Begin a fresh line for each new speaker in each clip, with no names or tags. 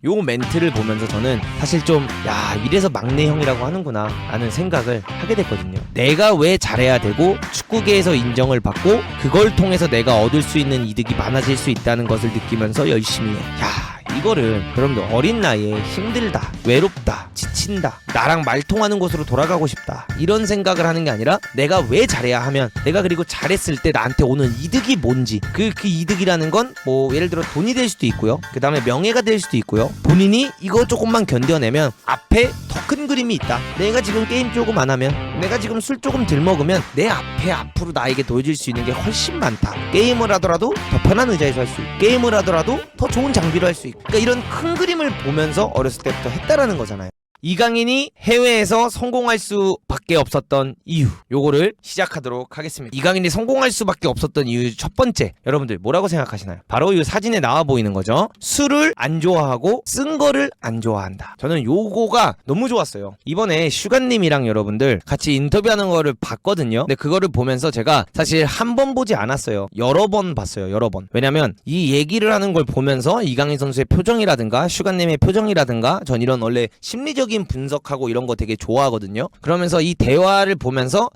요 멘트를 보면서 저는 사실 좀 이래서 막내 형이라고 하는구나 라는 생각을 하게 됐거든요. 내가 왜 잘해야 되고 축구계에서 인정을 받고 그걸 통해서 내가 얻을 수 있는 이득이 많아질 수 있다는 것을 느끼면서 열심히 해. 이거를 여러분들 어린 나이에 힘들다, 외롭다, 지친다, 나랑 말통하는 곳으로 돌아가고 싶다 이런 생각을 하는 게 아니라 내가 왜 잘해야 하면 내가 그리고 잘했을 때 나한테 오는 이득이 뭔지 그 이득이라는 건 뭐 예를 들어 돈이 될 수도 있고요, 그 다음에 명예가 될 수도 있고요, 본인이 이거 조금만 견뎌내면 앞에 더 큰 그림이 있다. 내가 지금 게임 조금 안 하면, 내가 지금 술 조금 덜 먹으면 내 앞에 앞으로 나에게 보여줄 수 있는 게 훨씬 많다. 게임을 하더라도 더 편한 의자에서 할 수 있고, 게임을 하더라도 더 좋은 장비로 할 수 있고, 그러니까 이런 큰 그림을 보면서 어렸을 때부터 했다라는 거잖아요. 이강인이 해외에서 성공할 수밖에 없었던 이유, 요거를 시작하도록 하겠습니다. 이강인이 성공할 수밖에 없었던 이유 첫 번째, 여러분들 뭐라고 생각하시나요? 바로 이 사진에 나와 보이는 거죠. 술을 안 좋아하고 쓴 거를 안 좋아한다. 저는 요거가 너무 좋았어요. 이번에 슈가님이랑 여러분들 같이 인터뷰하는 거를 봤거든요. 근데 그거를 보면서 제가 사실 한 번 보지 않았어요. 여러 번 봤어요. 여러 번. 왜냐면 이 얘기를 하는 걸 보면서 이강인 선수의 표정이라든가 슈가님의 표정이라든가, 전 이런 원래 심리적인 분석하고 이런 거 되게 좋아하거든요. 그러면서 이 대화를 보면서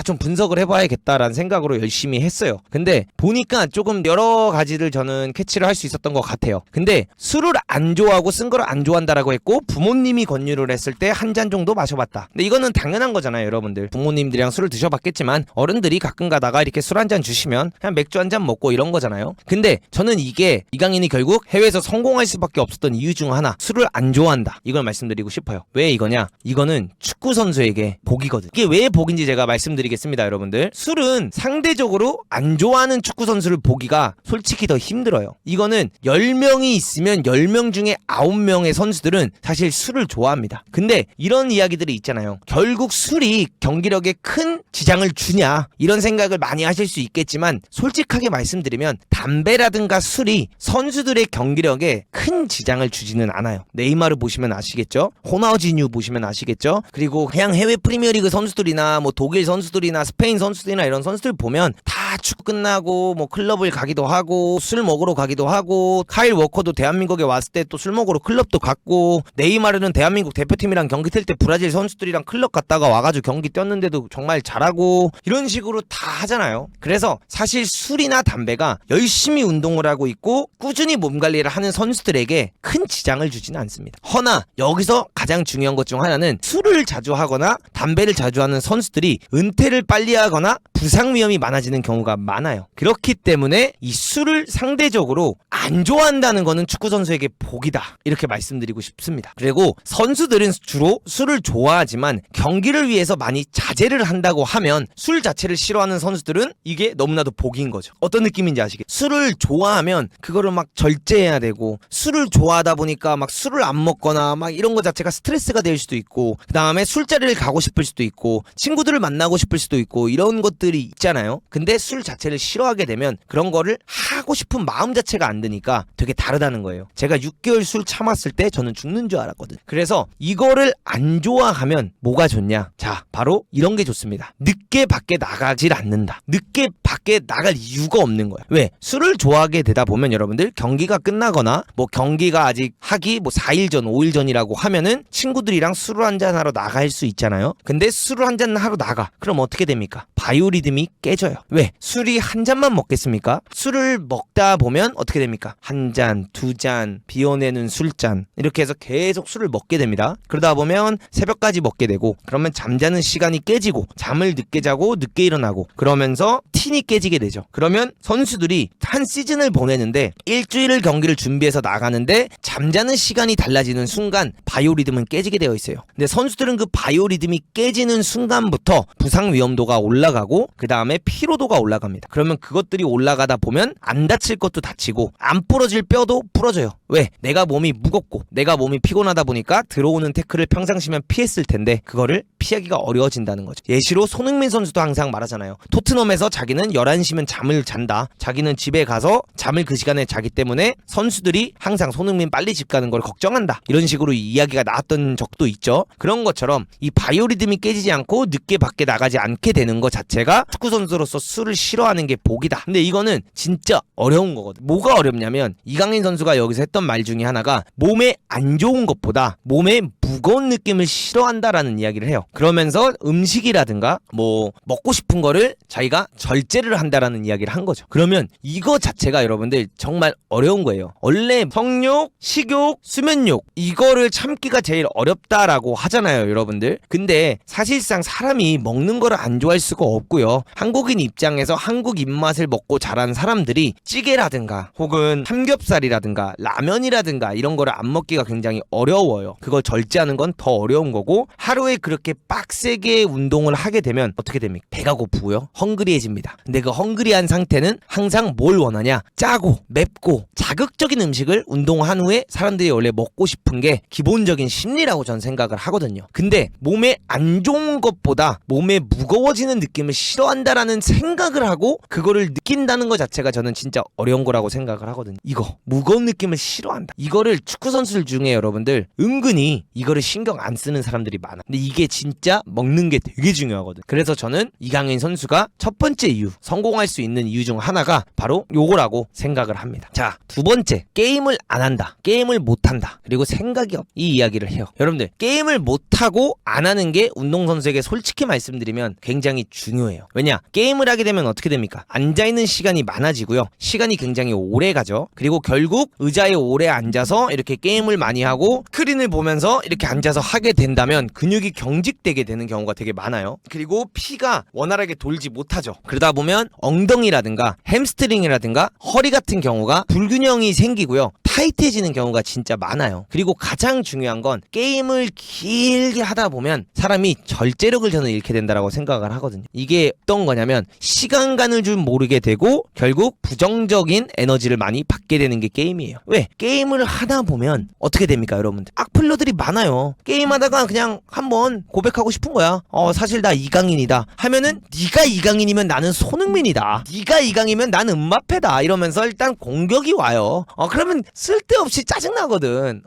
좀 분석을 해봐야겠다라는 생각으로 열심히 했어요. 근데 보니까 조금 여러 가지를 저는 캐치를 할 수 있었던 것 같아요. 근데 술을 안 좋아하고 쓴 거를 안 좋아한다라고 했고, 부모님이 권유를 했을 때 한 잔 정도 마셔봤다. 근데 이거는 당연한 거잖아요, 여러분들. 부모님들이랑 술을 드셔봤겠지만 어른들이 가끔 가다가 이렇게 술 한 잔 주시면 그냥 맥주 한 잔 먹고 이런 거잖아요. 근데 저는 이게 이강인이 결국 해외에서 성공할 수밖에 없었던 이유 중 하나, 술을 안 좋아한다, 이걸 말씀드리고 싶어요. 왜 이거냐? 이거는 축구 선수에게 복이거든. 이게 왜 복인지 제가 말씀드리겠습니다, 여러분들. 술은 상대적으로 안 좋아하는 축구 선수를 보기가 솔직히 더 힘들어요. 이거는 10명이 있으면 10명 중에 9명의 선수들은 사실 술을 좋아합니다. 근데 이런 이야기들이 있잖아요. 결국 술이 경기력에 큰 지장을 주냐, 이런 생각을 많이 하실 수 있겠지만, 솔직하게 말씀드리면 담배라든가 술이 선수들의 경기력에 큰 지장을 주지는 않아요. 네이마르 보시면 아시겠죠? 호나우지뉴 보시면 아시겠죠? 그리고 그냥 해외 프리미어리그 선수들이나 뭐 독일 선수들이나 스페인 선수들이나 이런 선수들 보면 다 축구 끝나고 뭐 클럽을 가기도 하고 술 먹으러 가기도 하고, 카일 워커도 대한민국에 왔을 때 또 술 먹으러 클럽도 갔고, 네이마르는 대한민국 대표팀이랑 경기 뛸 때 브라질 선수들이랑 클럽 갔다가 와가지고 경기 뛰었는데도 정말 잘하고, 이런 식으로 다 하잖아요. 그래서 사실 술이나 담배가 열심히 운동을 하고 있고 꾸준히 몸 관리를 하는 선수들에게 큰 지장을 주지는 않습니다. 허나 여기서 가장 중요한 것 중 하나는, 술을 자주 하거나 담배를 자주 하는 선수들이 은퇴를 빨리 하거나 부상 위험이 많아지는 경우가 많아요. 그렇기 때문에 이 술을 상대적으로 안 좋아한다는 거는 축구 선수에게 복이다, 이렇게 말씀드리고 싶습니다. 그리고 선수들은 주로 술을 좋아하지만 경기를 위해서 많이 자제를 한다고 하면, 술 자체를 싫어하는 선수들은 이게 너무나도 복인 거죠. 어떤 느낌인지 아시겠죠? 술을 좋아하면 그거를 막 절제해야 되고, 술을 좋아하다 보니까 막 술을 안 먹거나 막 이런 거 자체가 스트레스가 될 수도 있고, 그 다음에 술자리를 가고 싶을 수도 있고, 친구들을 만나고 싶을 수도 있고, 이런 것들이 있잖아요. 근데 술 자체를 싫어하게 되면 그런 거를 하고 싶은 마음 자체가 안 드니까 되게 다르다는 거예요. 제가 6개월 술 참았을 때 저는 죽는 줄 알았거든. 그래서 이거를 안 좋아하면 뭐가 좋냐? 자, 바로 이런 게 좋습니다. 늦게 밖에 나가질 않는다. 늦게 밖에 나갈 이유가 없는 거야. 왜? 술을 좋아하게 되다 보면 여러분들, 경기가 끝나거나 뭐 경기가 아직 하기 뭐 4일 전, 5일 전이라고 하면은 친구들이랑 술을 한잔 하러 나갈 수 있잖아요. 근데 술을 한잔 하러 나가. 그럼 어떻게 됩니까? 바이오리듬이 깨져요. 왜? 술이 한 잔만 먹겠습니까? 술을 먹다 보면 어떻게 됩니까? 한 잔, 두 잔, 비워내는 술잔, 이렇게 해서 계속 술을 먹게 됩니다. 그러다 보면 새벽까지 먹게 되고, 그러면 잠자는 시간이 깨지고 잠을 늦게 자고 늦게 일어나고, 그러면서 틴이 깨지게 되죠. 그러면 선수들이 한 시즌을 보내는데 일주일을 경기를 준비해서 나가는데 잠자는 시간이 달라지는 순간 바이오리듬은 깨지게 되어 있어요. 근데 선수들은 그 바이오리듬이 깨지는 순간부터 부상 위험도가 올라가고, 그 다음에 피로도가 올라갑니다. 그러면 그것들이 올라가다 보면 안 다칠 것도 다치고 안 부러질 뼈도 부러져요. 왜? 내가 몸이 무겁고 내가 몸이 피곤하다 보니까 들어오는 태클을 평상시면 피했을 텐데 그거를 피하기가 어려워진다는 거죠. 예시로 손흥민 선수도 항상 말하잖아요. 토트넘에서 자기는 11시면 잠을 잔다. 자기는 집에 가서 잠을 그 시간에 자기 때문에 선수들이 항상 손흥민 빨리 집 가는 걸 걱정한다, 이런 식으로 이야기가 나왔던 적도 있죠. 그런 것처럼 이 바이오리듬이 깨지지 않고 늦게 밖에 나가지 않게 되는 것 자체가 내가 축구 선수로서 술을 싫어하는 게 복이다. 근데 이거는 진짜 어려운 거거든. 뭐가 어렵냐면 이강인 선수가 여기서 했던 말 중에 하나가 몸에 안 좋은 것보다 몸에 무거운 느낌을 싫어한다라는 이야기를 해요. 그러면서 음식이라든가 뭐 먹고 싶은 거를 자기가 절제를 한다라는 이야기를 한 거죠. 그러면 이거 자체가 여러분들 정말 어려운 거예요. 원래 성욕, 식욕, 수면욕 이거를 참기가 제일 어렵다라고 하잖아요, 여러분들. 근데 사실상 사람이 먹는 거를 안 좋아할 수가 없고요. 한국인 입장에서 한국 입맛을 먹고 자란 사람들이 찌개라든가 혹은 삼겹살이라든가 라면이라든가 이런 거를 안 먹기가 굉장히 어려워요. 그걸 절제하는 건 더 어려운 거고 하루에 그렇게 빡세게 운동을 하게 되면 어떻게 됩니까? 배가 고프고요. 헝그리해집니다. 근데 그 헝그리한 상태는 항상 뭘 원하냐? 짜고 맵고 자극적인 음식을 운동한 후에 사람들이 원래 먹고 싶은 게 기본적인 심리라고 전 생각을 하거든요. 근데 몸에 안 좋은 것보다 몸에 무거워지는 느낌을 싫어한다라는 생각을 하고 그거를 느낀다는 것 자체가 저는 진짜 어려운 거라고 생각을 하거든요. 이거 무거운 느낌을 싫어한다. 이거를 축구 선수들 중에 여러분들 은근히 이거를 신경 안 쓰는 사람들이 많아. 근데 이게 진짜 먹는 게 되게 중요하거든. 그래서 저는 이강인 선수가 첫 번째 이유, 성공할 수 있는 이유 중 하나가 바로 요거라고 생각을 합니다. 자, 두 번째, 게임을 안 한다. 게임을 못 한다. 그리고 생각이 없. 이 이야기를 해요. 여러분들, 게임을 못 하고 안 하는 게 운동선수에게 솔직히 말씀드리면 굉장히 중요해요. 왜냐? 게임을 하게 되면 어떻게 됩니까? 앉아있는 시간이 많아지고요. 시간이 굉장히 오래 가죠. 그리고 결국 의자에 오래 앉아서 이렇게 게임을 많이 하고 스크린을 보면서 이렇게 앉아서 하게 된다면 근육이 경직되게 되는 경우가 되게 많아요. 그리고 피가 원활하게 돌지 못하죠. 그러다 보면 엉덩이라든가 햄스트링이라든가 허리 같은 경우가 불균형이 생기고요. 타이트해지는 경우가 진짜 많아요. 그리고 가장 중요한 건 게임을 길게 하다 보면 사람이 절제력을 저는 잃게 된다라고 생각을 하거든요. 이게 어떤 거냐면 시간 가는 줄 모르게 되고 결국 부정적인 에너지를 많이 받게 되는 게 게임이에요. 왜? 게임을 하다 보면 어떻게 됩니까, 여러분들? 악플러들이 많아요. 게임하다가 그냥 한번 고백하고 싶은 거야. 사실 나 이강인이다 하면은 네가 이강인이면 나는 손흥민이다. 네가 이강이면 나는 음바페다. 이러면서 일단 공격이 와요. 그러면 쓸데없이 짜증나거든.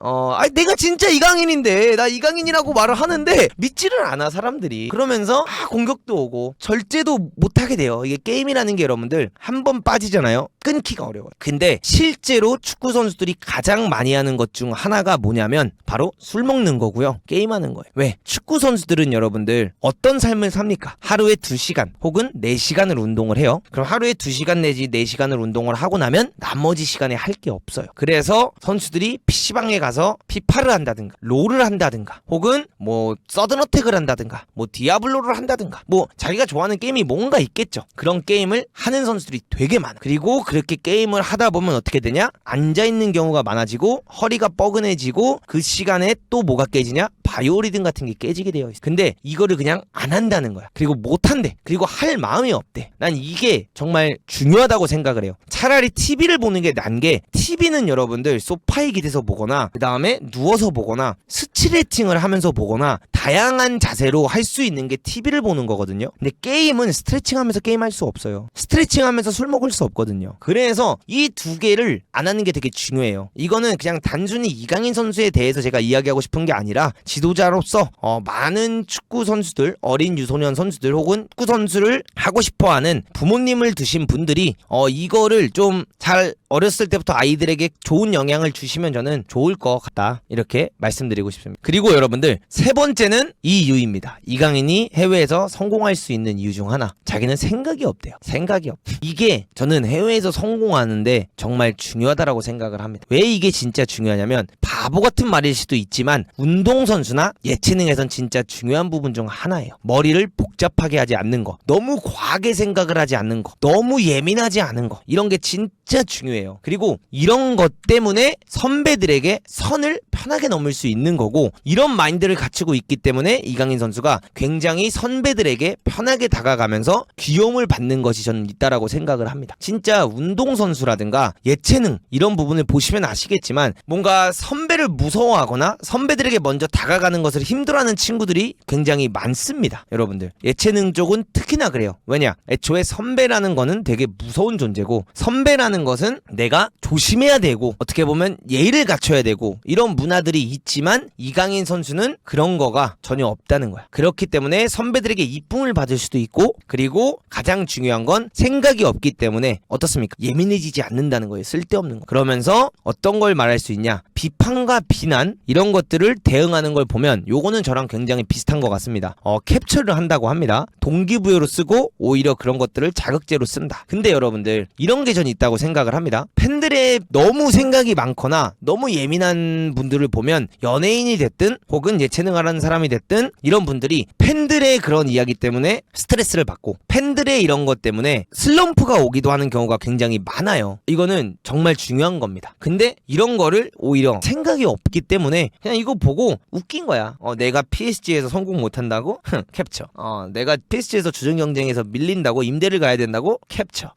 내가 진짜 이강인인데 나 이강인이라고 말을 하는데 믿지를 않아 사람들이. 그러면서 공격도 오고 절제도 못하게 돼요. 이게 게임이라는 게 여러분들 한 번 빠지잖아요. 끊기가 어려워요. 근데 실제로 축구 선수들이 가장 많이 하는 것 중 하나가 뭐냐면 바로 술 먹는 거고요. 게임하는 거예요. 왜? 축구 선수들은 여러분들 어떤 삶을 삽니까? 하루에 2시간 혹은 4시간을 운동을 해요. 그럼 하루에 2시간 내지 4시간을 운동을 하고 나면 나머지 시간에 할 게 없어요. 그래서 선수들이 PC방에 가서 피파를 한다든가 롤을 한다든가 혹은 뭐 서든어택을 한다든가 뭐 디아블로를 한다든가 뭐 자기가 좋아하는 게임이 뭔가 있겠죠. 그런 게임을 하는 선수들이 되게 많아. 그리고 그렇게 게임을 하다 보면 어떻게 되냐? 앉아있는 경우가 많아지고 허리가 뻐근해지고 그 시간에 또 뭐가 깨지냐? 바이오리듬 같은 게 깨지게 되어 있어. 근데 이거를 그냥 안 한다는 거야. 그리고 못 한대. 그리고 할 마음이 없대. 난 이게 정말 중요하다고 생각을 해요. 차라리 TV를 보는 게 난 게 TV는 여러분들 소파에 기대서 보거나 그 다음에 누워서 보거나 스트레칭을 하면서 보거나 다양한 자세로 할 수 있는 게 TV를 보는 거거든요. 근데 게임은 스트레칭하면서 게임할 수 없어요. 스트레칭하면서 술 먹을 수 없거든요. 그래서 이 두 개를 안 하는 게 되게 중요해요. 이거는 그냥 단순히 이강인 선수에 대해서 제가 이야기하고 싶은 게 아니라 지도자로서 많은 축구 선수들, 어린 유소년 선수들 혹은 축구 선수를 하고 싶어하는 부모님을 두신 분들이 이거를 좀 잘 어렸을 때부터 아이들에게 좋은 영향을 주시면 저는 좋을 것 같다. 이렇게 말씀드리고 싶습니다. 그리고 여러분들 세 번째는 이 이유입니다. 이강인이 해외에서 성공할 수 있는 이유 중 하나. 자기는 생각이 없대요. 생각이 없. 이게 저는 해외에서 성공하는데 정말 중요하다라고 생각을 합니다. 왜 이게 진짜 중요하냐면 바보 같은 말일 수도 있지만 운동선수나 예체능에선 진짜 중요한 부분 중 하나예요. 머리를 복잡하게 하지 않는 거. 너무 과하게 생각을 하지 않는 거. 너무 예민하지 않은 거. 이런 게 진짜 중요해요. 그리고 이런 것 때문에 선배들에게 선을 편하게 넘을 수 있는 거고 이런 마인드를 갖추고 있기 때문에 이강인 선수가 굉장히 선배들에게 편하게 다가가면서 귀여움을 받는 것이 저는 있다라고 생각을 합니다. 진짜 운동선수라든가 예체능 이런 부분을 보시면 아시겠지만 뭔가 선배를 무서워하거나 선배들에게 먼저 다가가는 것을 힘들어하는 친구들이 굉장히 많습니다. 여러분들 예체능 쪽은 특히나 그래요. 왜냐? 애초에 선배라는 거는 되게 무서운 존재고 선배라는 것은 내가 조심해야 되고 어떻게 보면 예의를 갖춰야 되고 이런 문화들이 있지만 이강인 선수는 그런 거가 전혀 없다는 거야. 그렇기 때문에 선배들에게 이쁨을 받을 수도 있고, 그리고 가장 중요한 건 생각이 없기 때문에 어떻습니까? 예민해지지 않는다는 거예요. 쓸데없는 거. 그러면서 어떤 걸 말할 수 있냐? 비판과 비난 이런 것들을 대응하는 걸 보면 요거는 저랑 굉장히 비슷한 것 같습니다. 캡처를 한다고 합니다. 동기부여로 쓰고 오히려 그런 것들을 자극제로 쓴다. 근데 여러분들 이런 게 전 있다고 생각을 합니다. 팬들의 너무 생각이 많거나 너무 예민한 분들을 보면 연예인이 됐든 혹은 예체능을 하는 사람이 됐든 이런 분들이 팬들의 그런 이야기 때문에 스트레스를 받고 팬들의 이런 것 때문에 슬럼프가 오기도 하는 경우가 굉장히 많아요. 이거는 정말 중요한 겁니다. 근데 이런 거를 오히려 생각이 없기 때문에 그냥 이거 보고 웃긴 거야. 내가 PSG에서 성공 못한다고? 캡처. 내가 PSG에서 주전 경쟁에서 밀린다고? 임대를 가야 된다고? 캡처.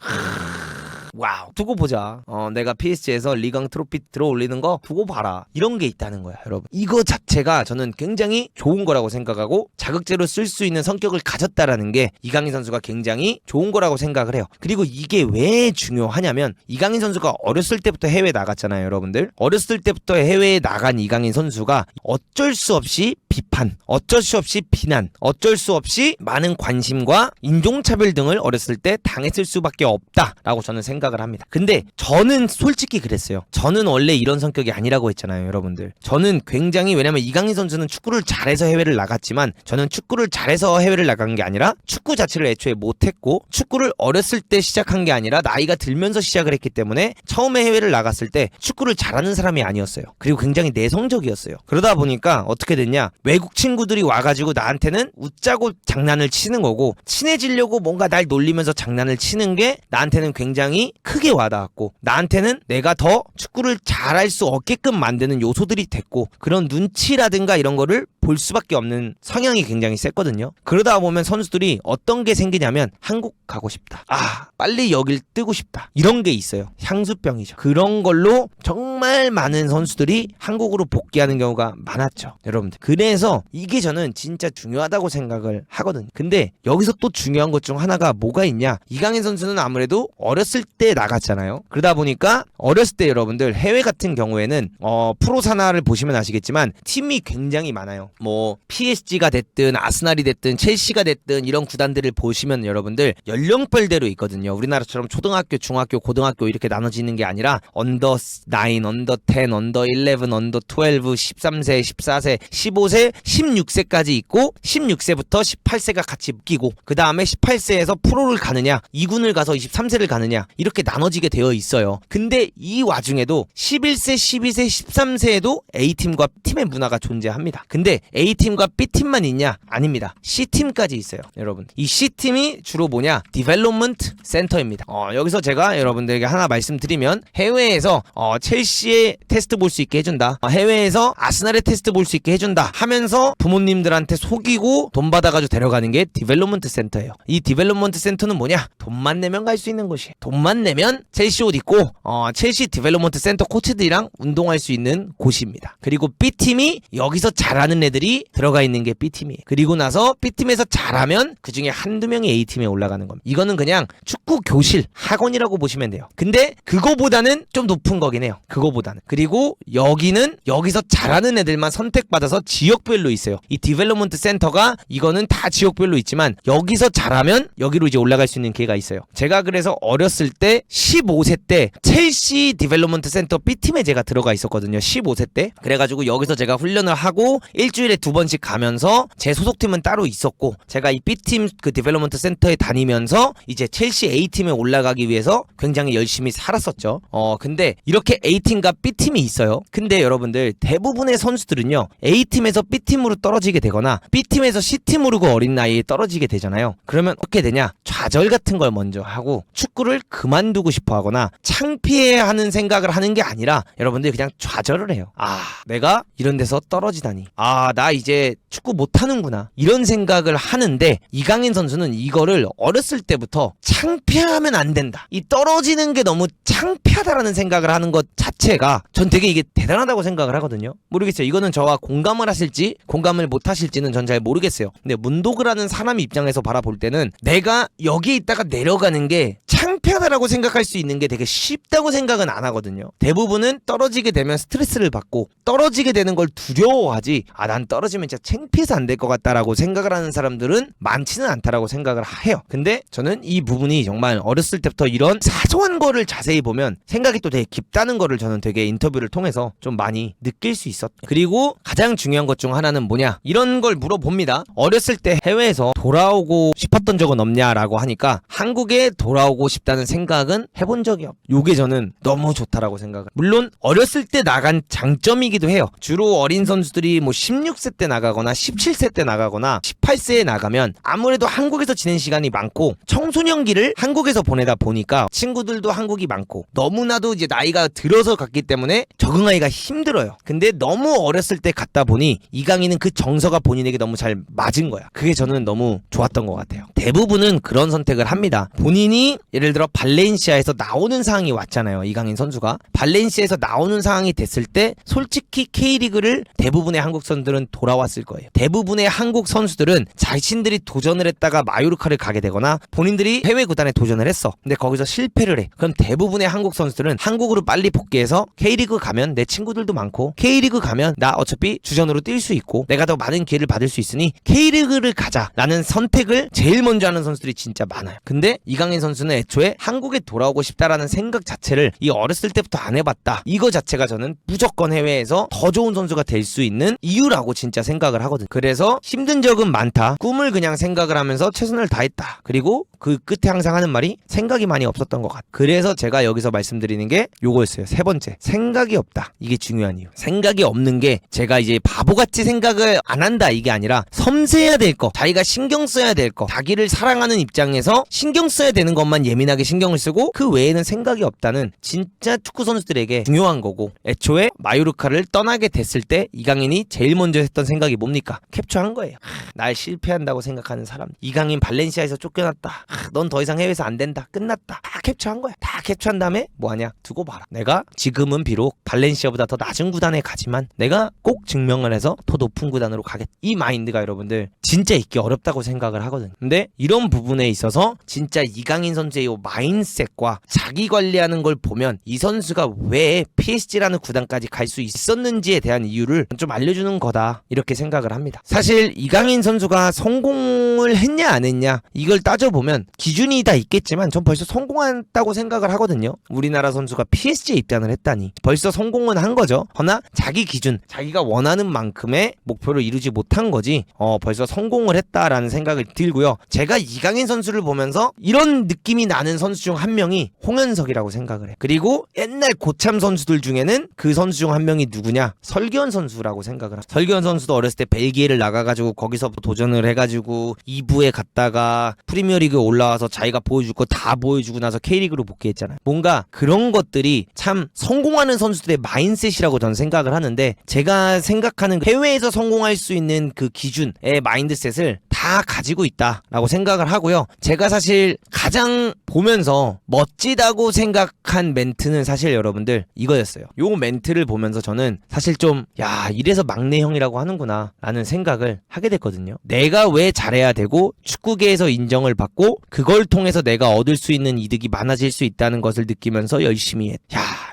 와우, 두고 보자. 내가 PSG에서 리강 트로피 들어올리는 거 두고 봐라. 이런 게 있다는 거야, 여러분. 이거 자체가 저는 굉장히 좋은 거라고 생각하고 자극제로 쓸 수 있는 성격을 가졌다라는 게 이강인 선수가 굉장히 좋은 거라고 생각을 해요. 그리고 이게 왜 중요하냐면 이강인 선수가 어렸을 때부터 해외에 나갔잖아요, 여러분들. 어렸을 때부터 해외에 나간 이강인 선수가 어쩔 수 없이 비판, 어쩔 수 없이 비난, 어쩔 수 없이 많은 관심과 인종차별 등을 어렸을 때 당했을 수밖에 없다라고 저는 생각을 합니다. 근데 저는 솔직히 그랬어요. 저는 원래 이런 성격이 아니라고 했잖아요, 여러분들. 저는 굉장히, 왜냐면 이강인 선수는 축구를 잘해서 해외를 나갔지만 저는 축구를 잘해서 해외를 나간 게 아니라 축구 자체를 애초에 못했고 축구를 어렸을 때 시작한 게 아니라 나이가 들면서 시작을 했기 때문에 처음에 해외를 나갔을 때 축구를 잘하는 사람이 아니었어요. 그리고 굉장히 내성적이었어요. 그러다 보니까 어떻게 됐냐, 외국 친구들이 와가지고 나한테는 웃자고 장난을 치는 거고 친해지려고 뭔가 날 놀리면서 장난을 치는 게 나한테는 굉장히 크게 와닿았고 나한테는 내가 더 축구를 잘할 수 없게끔 만드는 요소들이 됐고 그런 눈치라든가 이런 거를 볼 수밖에 없는 성향이 굉장히 셌거든요. 그러다 보면 선수들이 어떤 게 생기냐면 한국 가고 싶다. 빨리 여길 뜨고 싶다. 이런 게 있어요. 향수병이죠. 그런 걸로 정말 많은 선수들이 한국으로 복귀하는 경우가 많았죠, 여러분들. 그래서 이게 저는 진짜 중요하다고 생각을 하거든요. 근데 여기서 또 중요한 것 중 하나가 뭐가 있냐, 이강인 선수는 아무래도 어렸을 때 나갔잖아요. 그러다 보니까 어렸을 때 여러분들 해외 같은 경우에는 프로 산하를 보시면 아시겠지만 팀이 굉장히 많아요. 뭐 PSG가 됐든 아스날이 됐든 첼시가 됐든 이런 구단들을 보시면 여러분들 연령별대로 있거든요. 우리나라처럼 초등학교, 중학교, 고등학교 이렇게 나눠지는 게 아니라 언더 9, 언더 10, 언더 11, 언더 12, 13세, 14세, 15세, 16세까지 있고 16세부터 18세가 같이 묶이고 그 다음에 18세에서 프로를 가느냐 2군을 가서 23세를 가느냐 이렇게 나눠지게 되어 있어요. 근데 이 와중에도 11세, 12세, 13세에도 A팀과 B팀의 문화가 존재합니다. 근데 A팀과 B팀만 있냐? 아닙니다. C팀까지 있어요, 여러분. 이 C팀이 주로 뭐냐? 디벨롭먼트 센터입니다. 여기서 제가 여러분들에게 하나 말씀드리면 해외에서 첼시의 테스트 볼 수 있게 해준다, 해외에서 아스날의 테스트 볼 수 있게 해준다 하면서 부모님들한테 속이고 돈 받아가지고 데려가는 게 디벨롭먼트 센터예요. 이 디벨롭먼트 센터는 뭐냐? 돈만 내면 갈 수 있는 곳이에요. 돈만 내면 첼시 옷 입고 첼시 디벨롭먼트 센터 코치들이랑 운동할 수 있는 곳입니다. 그리고 B팀이 여기서 잘하는 애들이 들어가 있는 게 B팀이에요. 그리고 나서 B팀에서 잘하면 그 중에 한두 명이 A팀에 올라가는 겁니다. 이거는 그냥 축구 교실, 학원이라고 보시면 돼요. 근데 그거보다는 좀 높은 거긴 해요. 그거보다는. 그리고 여기는 여기서 잘하는 애들만 선택받아서 지역별로 있어요. 이 디벨롭먼트 센터가 이거는 다 지역별로 있지만 여기서 잘하면 여기로 이제 올라갈 수 있는 기회가 있어요. 제가 그래서 어렸을 때 15세 때 첼시 디벨롭먼트 센터 B팀에 제가 들어가 있었거든요. 15세 때. 그래가지고 여기서 제가 훈련을 하고 일주일에 2번씩 가면서 제 소속팀은 따로 있었고 제가 이 B팀 그 디벨롭먼트 센터에 다니면서 이제 첼시 A팀에 올라가기 위해서 굉장히 열심히 살았었죠. 근데 이렇게 A팀과 B팀이 있어요. 근데 여러분들 대부분의 선수들은요 A팀에서 B팀으로 떨어지게 되거나 B팀에서 C팀으로 그 어린 나이에 떨어지게 되잖아요. 그러면 어떻게 되냐, 좌절 같은 걸 먼저 하고 축구를 그만두고 싶어 하거나 창피해하는 생각을 하는 게 아니라 여러분들 그냥 좌절을 해요. 내가 이런 데서 떨어지다니, 나 이제 축구 못하는구나, 이런 생각을 하는데 이강인 선수는 이거를 어렸을 때부터 창피하면 안 된다, 이 떨어지는 게 너무 창피하다라는 생각을 하는 것 자체가 전 되게 이게 대단하다고 생각을 하거든요. 모르겠어요. 이거는 저와 공감을 하실지 공감을 못 하실지는 전 잘 모르겠어요. 근데 문도그라는 사람 입장에서 바라볼 때는 내가 여기에 있다가 내려가는 게 창피하다라고 생각할 수 있는 게 되게 쉽다고 생각은 안 하거든요. 대부분은 떨어지게 되면 스트레스를 받고 떨어지게 되는 걸 두려워하지, 난 떨어지면 진짜 창피해서 안 될 것 같다라고 생각을 하는 사람들은 많지는 않다라고 생각을 해요. 근데 저는 이 부분이 정말 어렸을 때부터 이런 사소한 거를 자세히 보면 생각이 또 되게 깊다는 거를 저는 되게 인터뷰를 통해서 좀 많이 느낄 수 있었다. 그리고 가장 중요한 것 중 하나는 뭐냐, 이런 걸 물어봅니다. 어렸을 때 해외에서 돌아오고 싶었던 적은 없냐라고 하니까 한국에 돌아오고 싶다는 생각은 해본 적이 없. 요게 저는 너무 좋다라고 생각을. 물론 어렸을 때 나간 장점이기도 해요. 주로 어린 선수들이 뭐 16세 때 나가거나 17세 때 나가거나 18세에 나가면 아무래도 한국에서 지낸 시간이 많고 청소년기를 한국에서 보내다 보니까 친구들도 한국이 많고 너무나도 이제 나이가 들어서 갔기 때문에 적응하기가 힘들어요. 근데 너무 어렸을 때 갔다 보니 이강인은 그 정서가 본인에게 너무 잘 맞은 거야. 그게 저는 너무 좋았던 것 같아요. 대부분은 그런 선택을 합니다. 본인이 예를 들어 발렌시아에서 나오는 상황이 왔잖아요. 이강인 선수가 발렌시아에서 나오는 상황이 됐을 때 솔직히 K리그를 대부분의 한국 선수들은 돌아왔을 거예요. 대부분의 한국 선수들은 자신들이 도전을 했다가 마요르카를 가게 되거나 본인들이 해외 구단에 도전을 했어. 근데 거기서 실패를 해. 그럼 대부분의 한국 선수들은 한국으로 빨리 복귀해서 K리그 가면 내 친구들도 많고 K리그 가면 나 어차피 주전으로 뛸 수 있고 내가 더 많은 기회를 받을 수 있으니 K리그를 가자라는 선택을 제일 먼저 하는 선수들이 진짜 많아요. 근데 이강인 선수는 애초에 한국에 돌아오고 싶다라는 생각 자체를 이 어렸을 때부터 안 해봤다. 이거 자체가 저는 무조건 해외에서 더 좋은 선수가 될 수 있는 이유라고 진짜 생각을 하거든. 그래서 힘든 적은 많다. 꿈을 그냥 생각을 하면서 최선을 다했다. 그리고 그 끝에 항상 하는 말이 생각이 많이 없었던 것 같아. 그래서 제가 여기서 말씀드리는 게 요거였어요. 세 번째, 생각이 없다. 이게 중요한 이유. 생각이 없는 게 제가 이제 바보같이 생각을 안 한다 이게 아니라 섬세해야 될 거, 자기가 신경 써야 될 거, 자기를 사랑하는 입장에서 신경 써야 되는 것만 예민하게 신경을 쓰고 그 외에는 생각이 없다는 진짜 축구 선수들에게 중요한 거고, 애초에 마요르카를 떠나게 됐을 때 이강인이 제일 먼저 했던 생각이 뭡니까? 캡처한 거예요. 날 실패한다고 생각하는 사람, 이강인 발렌시아에서 쫓겨났다, 넌 더 이상 해외에서 안 된다, 끝났다, 다 캡처한 거야. 다 캡처한 다음에 뭐하냐? 두고 봐라. 내가 지금은 비록 발렌시아보다 더 낮은 구단에 가지만 내가 꼭 증명을 해서 더 높은 구단으로 가겠다. 이 마인드가 여러분들 진짜 있기 어렵다고 생각을 하거든. 근데 이런 부분에 있어서 진짜 이강인 선수의 이 마인드셋과 자기 관리하는 걸 보면 이 선수가 왜 PSG라는 구단까지 갈 수 있었는지에 대한 이유를 좀 알려주는 거다, 이렇게 생각을 합니다. 사실 이강인 선수가 성공을 했냐 안 했냐 이걸 따져보면 기준이 다 있겠지만 전 벌써 성공했다고 생각을 하거든요. 우리나라 선수가 PSG에 입단을 했다니 벌써 성공은 한 거죠. 허나 자기 기준, 자기가 원하는 만큼의 목표를 이루지 못한 거지 벌써 성공을 했다라는 생각을 들고요. 제가 이강인 선수를 보면서 이런 느낌이 나는 선수 중 한 명이 홍현석이라고 생각을 해. 그리고 옛날 고참 선수들 중에는 그 선수 중 한 명이 누구냐? 설기현 선수라고 생각을 합니다. 설기현 선수도 어렸을 때 벨기에를 나가가지고 거기서 도전을 해가지고 2부에 갔다가 프리미어리그에 올라와서 자기가 보여줄 거 다 보여주고 나서 K리그로 복귀했잖아요. 뭔가 그런 것들이 참 성공하는 선수들의 마인드셋이라고 저는 생각을 하는데, 제가 생각하는 해외에서 성공할 수 있는 그 기준의 마인드셋을 다 가지고 있다라고 생각을 하고요. 제가 사실 가장 보면서 멋지다고 생각한 멘트는 사실 여러분들 이거였어요. 요 멘트를 보면서 저는 사실 좀 이래서 막내 형이라고 하는구나 라는 생각을 하게 됐거든요. 내가 왜 잘해야 되고 축구계에서 인정을 받고 그걸 통해서 내가 얻을 수 있는 이득이 많아질 수 있다는 것을 느끼면서 열심히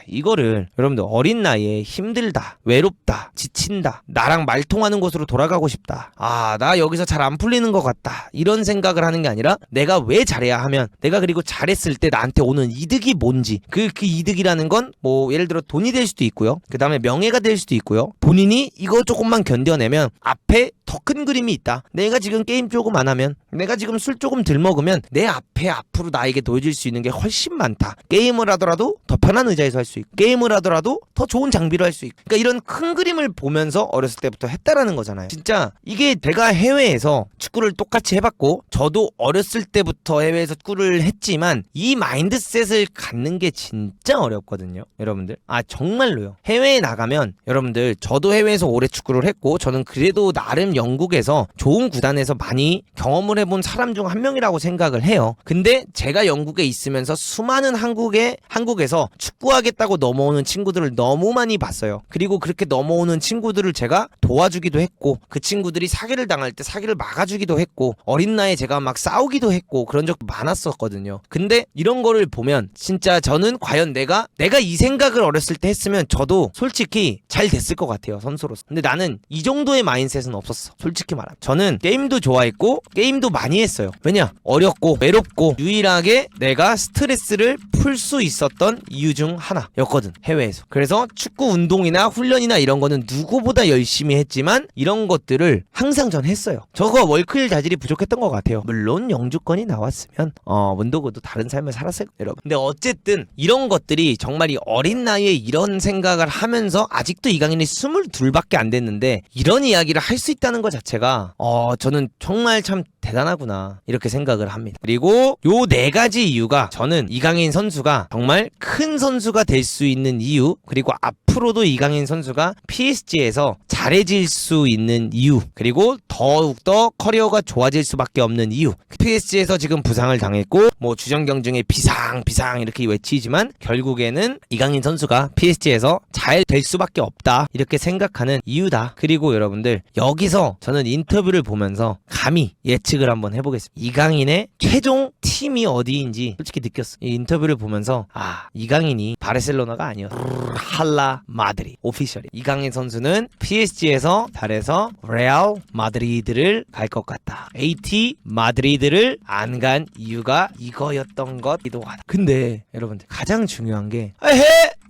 이거를 여러분들 어린 나이에 힘들다, 외롭다, 지친다, 나랑 말통하는 곳으로 돌아가고 싶다, 나 여기서 잘 안 풀리는 것 같다, 이런 생각을 하는 게 아니라 내가 왜 잘해야 하면 내가 그리고 잘했을 때 나한테 오는 이득이 뭔지, 그 이득이라는 건 뭐 예를 들어 돈이 될 수도 있고요, 그 다음에 명예가 될 수도 있고요, 본인이 이거 조금만 견뎌내면 앞에 더 큰 그림이 있다. 내가 지금 게임 조금 안 하면, 내가 지금 술 조금 덜 먹으면 내 앞에 앞으로 나에게 놓여질 수 있는 게 훨씬 많다. 게임을 하더라도 더 편한 의자에서 할 수 있고, 게임을 하더라도 더 좋은 장비로 할 수 있고, 그러니까 이런 큰 그림을 보면서 어렸을 때부터 했다라는 거잖아요. 진짜 이게 내가 해외에서 축구를 똑같이 해봤고, 저도 어렸을 때부터 해외에서 축구를 했지만 이 마인드셋을 갖는 게 진짜 어렵거든요, 여러분들. 정말로요. 해외에 나가면 여러분들, 저도 해외에서 오래 축구를 했고 저는 그래도 나름 영국에서 좋은 구단에서 많이 경험을 해본 사람 중 한 명이라고 생각을 해요. 근데 제가 영국에 있으면서 수많은 한국에서 축구하겠다고 넘어오는 친구들을 너무 많이 봤어요. 그리고 그렇게 넘어오는 친구들을 제가 도와주기도 했고, 그 친구들이 사기를 당할 때 사기를 막아주기도 했고, 어린 나이에 제가 막 싸우기도 했고 그런 적 많았었거든요. 근데 이런 거를 보면 진짜 저는 과연 내가 이 생각을 어렸을 때 했으면 저도 솔직히 잘 됐을 것 같아요, 선수로서. 근데 나는 이 정도의 마인셋은 없었어, 솔직히 말하면. 저는 게임도 좋아했고 게임도 많이 했어요. 왜냐? 어렵고 외롭고 유일하게 내가 스트레스를 풀 수 있었던 이유 중 하나였거든, 해외에서. 그래서 축구 운동이나 훈련이나 이런 거는 누구보다 열심히 했지만 이런 것들을 항상 전 했어요. 저거 월클 자질이 부족했던 것 같아요. 물론 영주권이 나왔으면 문도구도 다른 삶을 살았을 거예요, 여러분. 근데 어쨌든 이런 것들이 정말 이 어린 나이에 이런 생각을 하면서, 아직도 이강인이 22밖에 안 됐는데 이런 이야기를 할 수 있다는 것 자체가 저는 정말 참 대단하구나 이렇게 생각을 합니다. 그리고 요 4가지 이유가 저는 이강인 선수가 정말 큰 선수가 될 수 있는 이유, 그리고 앞으로도 이강인 선수가 PSG에서 잘해질 수 있는 이유, 그리고 더욱더 커리어가 좋아질 수밖에 없는 이유. PSG에서 지금 부상을 당했고 뭐 주전경 중에 비상 이렇게 외치지만 결국에는 이강인 선수가 PSG에서 잘 될 수밖에 없다 이렇게 생각하는 이유다. 그리고 여러분들, 여기서 저는 인터뷰를 보면서 감히 예측을 한번 해보겠습니다. 이강인의 최종 팀이 어디인지 솔직히 느꼈어. 이 인터뷰를 보면서 이강인이 바르셀로나가 아니었어. 할라 마드리 오피셜이. 이강인 선수는 PSG에서 잘해서 레알 마드리드를 갈 것 같다. AT 마드리드를 안 간 이유가 이거였던 것이기도 하다. 근데 여러분들, 가장 중요한 게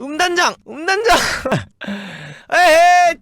음단장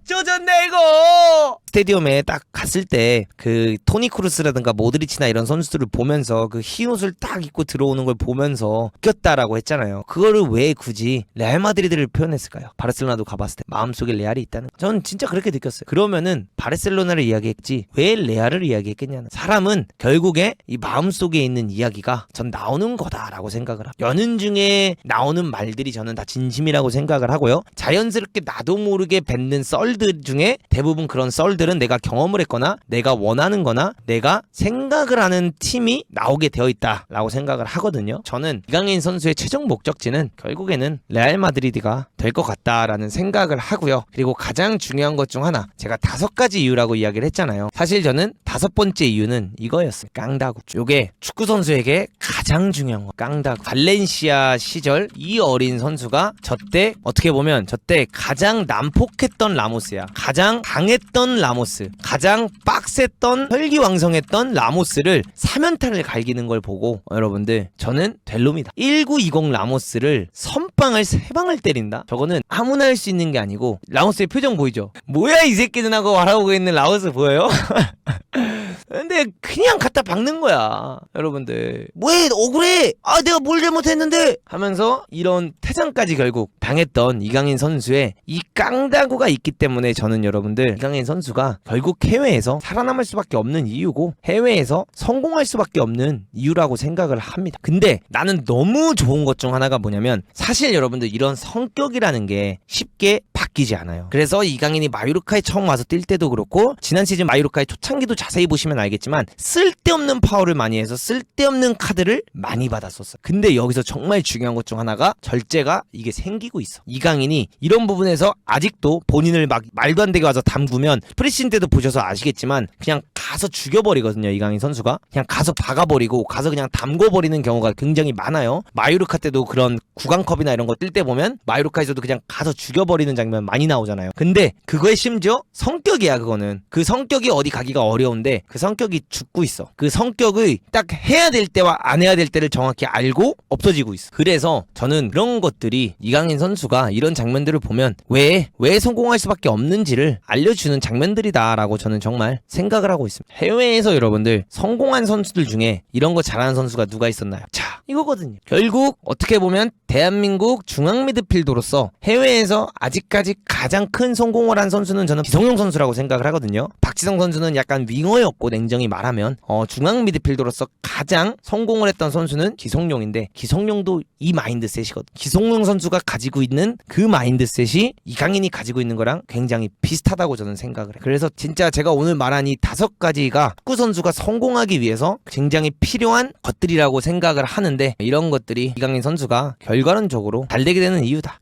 쪼졌네 이거. 스테디움에 딱 갔을 때 그 토니 크루스라든가 모드리치나 이런 선수들을 보면서 그 흰 옷을 딱 입고 들어오는 걸 보면서 웃겼다라고 했잖아요. 그거를 왜 굳이 레알 마드리드를 표현했을까요? 바르셀로나도 가봤을 때 마음속에 레알이 있다는 거. 전 진짜 그렇게 느꼈어요. 그러면은 바르셀로나를 이야기했지 왜 레알을 이야기했겠냐는. 사람은 결국에 이 마음속에 있는 이야기가 전 나오는 거다라고 생각을 합니다. 연은 중에 나오는 말들이 저는 다 진심이라고 생각을 하고요. 자연스럽게 나도 모르게 뱉는 썰들 중에 대부분 그런 썰들은 내가 경험을 했거나 내가 원하는 거나 내가 생각을 하는 팀이 나오게 되어 있다라고 생각을 하거든요. 저는 이강인 선수의 최종 목적지는 결국에는 레알 마드리드가 될 것 같다라는 생각을 하고요. 그리고 가장 중요한 것 중 하나, 제가 5가지 이유라고 이야기를 했잖아요. 사실 저는 5번째 이유는 이거였어요. 깡다구. 요게 축구 선수에게 가장 중요한 거. 깡다구. 발렌시아 시절 이 어린 선수가 저때 어떻게 보면 저때 가장 난폭했던 라모스야. 가장 강했던 라모스, 가장 빡셌던 혈기왕성했던 라모스를 3연타를 갈기는 걸 보고 여러분들, 저는 될 놈이다. 1920 라모스를 선빵을 3방을 때린다? 저거는 아무나 할 수 있는 게 아니고. 라모스의 표정 보이죠? 뭐야 이 새끼는 하고 바라보고 있는 라모스 보여요? 근데 그냥 갖다 박는 거야, 여러분들. 왜 억울해? 내가 뭘 잘못했는데? 하면서 이런 퇴장까지 결국 당했던 이강인 선수의 이 깡다구가 있기 때문에 저는 여러분들, 이강인 선수가 결국 해외에서 살아남을 수밖에 없는 이유고 해외에서 성공할 수밖에 없는 이유라고 생각을 합니다. 근데 나는 너무 좋은 것 중 하나가 뭐냐면, 사실 여러분들 이런 성격이라는 게 쉽게 바뀌지 않아요. 그래서 이강인이 마요르카에 처음 와서 뛸 때도 그렇고 지난 시즌 마요르카의 초창기도 자세히 보시면 알겠지만 쓸데없는 파울을 많이 해서 쓸데없는 카드를 많이 받았었어. 근데 여기서 정말 중요한 것 중 하나가 절제가 이게 생기고 있어. 이강인이 이런 부분에서 아직도 본인을 막 말도 안 되게 와서 담그면, 프리시즌 때도 보셔서 아시겠지만 그냥 가서 죽여버리거든요. 이강인 선수가 그냥 가서 박아버리고 가서 그냥 담궈버리는 경우가 굉장히 많아요. 마요르카 때도 그런 구강컵이나 이런 거 뛸 때 보면 마요르카에서도 그냥 가서 죽여버리는 장면 많이 나오잖아요. 근데 그거에 심지어 성격이야. 그거는 그 성격이 어디 가기가 어려운데 그 성격이 죽고 있어. 그 성격을 딱 해야 될 때와 안 해야 될 때를 정확히 알고 없어지고 있어. 그래서 저는 그런 것들이, 이강인 선수가 이런 장면들을 보면 왜 성공할 수밖에 없는지를 알려주는 장면들이다라고 저는 정말 생각을 하고 있어요. 있습니다. 해외에서 여러분들 성공한 선수들 중에 이런 거 잘하는 선수가 누가 있었나요? 자, 이거거든요. 결국 어떻게 보면 대한민국 중앙 미드필더로서 해외에서 아직까지 가장 큰 성공을 한 선수는 저는 기성용 선수라고 생각을 하거든요. 박지성 선수는 약간 윙어였고, 냉정히 말하면 중앙 미드필더로서 가장 성공을 했던 선수는 기성용인데, 기성용도 이 마인드셋이거든. 기성용 선수가 가지고 있는 그 마인드셋이 이강인이 가지고 있는 거랑 굉장히 비슷하다고 저는 생각을 해요. 그래서 진짜 제가 오늘 말한 이 5가지가 축구 선수가 성공하기 위해서 굉장히 필요한 것들이라고 생각을 하는데, 이런 것들이 이강인 선수가 결과론적으로 잘 되게 되는 이유다.